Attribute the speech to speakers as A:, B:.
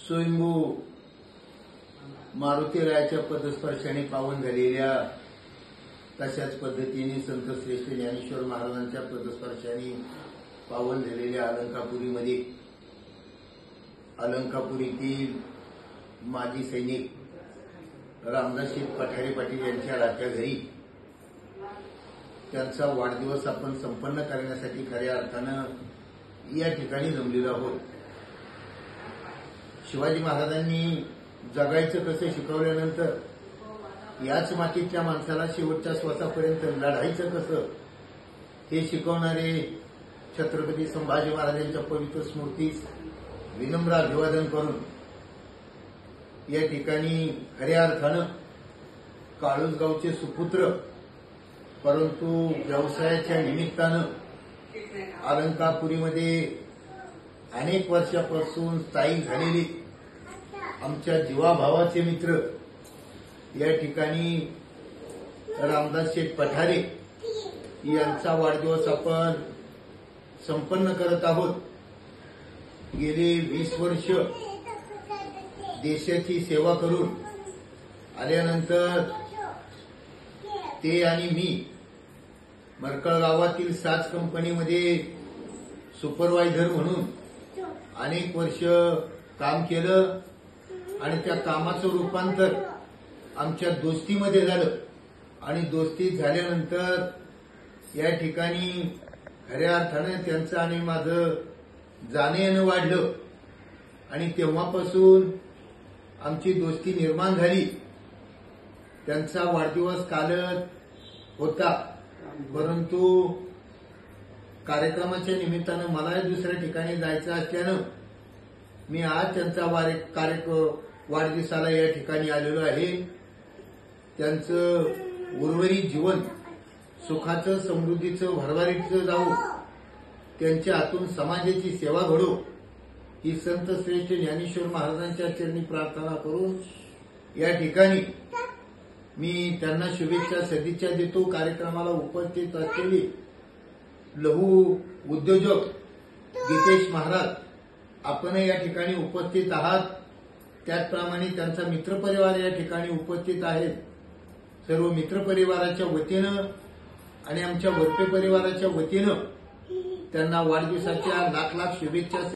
A: स्वयंभू मारुतीरायाच्या पदस्पर्शाने पावन झालेल्या तशाच पद्धतीने संत श्रेष्ठ ज्ञानेश्वर महाराजांच्या पदस्पर्शाने पावन झालेल्या अलंकापुरीमध्ये अलंकापुरीतील माजी सैनिक रामदास पठारे पाटील यांच्या राख्या घरी त्यांचा वाढदिवस आपण संपन्न करण्यासाठी खऱ्या अर्थानं या ठिकाणी जमलेलो आहोत। शिवाजी महाराजांनी जगायचं कसं शिकवल्यानंतर याच मातीतल्या माणसाला शेवटच्या श्वासापर्यंत लढायचं कसं हे शिकवणारे छत्रपती संभाजी महाराजांच्या पवित्र स्मृतीस विनम्र अभिवादन करून या ठिकाणी खऱ्या अर्थानं काळूसगावचे सुपुत्र परंतु व्यवसायाच्या निमित्तानं अलंकापुरीमध्ये अनेक वर्षापासून स्थायिक झालेले आमच्या जीवाभावाचे मित्र या ठिकाणी रामदास पठारे यांचा वाढदिवस आपण संपन्न करत आहोत। गेली 20 वर्ष देशाची सेवा करून आल्यानंतर ते आणि मी मरकळ गावातील साच कंपनीमध्ये सुपरवायझर म्हणून अनेक वर्ष काम केलं आणि त्या कामाचं रूपांतर आमच्या दोस्तीमध्ये झालं आणि दोस्तीत झाल्यानंतर या ठिकाणी खऱ्या अर्थाने त्यांचं आणि माझं जाणं येणं वाढलं आणि तेव्हापासून आमची दोस्ती निर्माण झाली। त्यांचा वाढदिवस कालच होता परंतु कार्यक्रमाच्या निमित्तानं मला दुसऱ्या ठिकाणी जायचं असल्यानं मी आज त्यांचा वाढदिवसाला या ठिकाणी आलेलो आहे। त्यांचं उर्वरित जीवन सुखाचं समृद्धीचं भरभराटीचं जावो, त्यांच्या हातून समाजाची सेवा घडो ही संत श्रेष्ठ ज्ञानेश्वर महाराजांच्या चरणी प्रार्थना करून या ठिकाणी मी त्यांना शुभेच्छा सदिच्छा देतो। कार्यक्रमाला उपस्थित असलेले लघु उद्योजक गीतेश महाराज आपण या ठिकाणी उपस्थित आहात, त्याचप्रमाणे त्यांचा मित्रपरिवार या ठिकाणी उपस्थित आहेत। सर्व मित्रपरिवाराच्या वतीनं आणि आमच्या वरपे परिवाराच्या वतीनं त्यांना वाढदिवसाच्या लाख लाख शुभेच्छा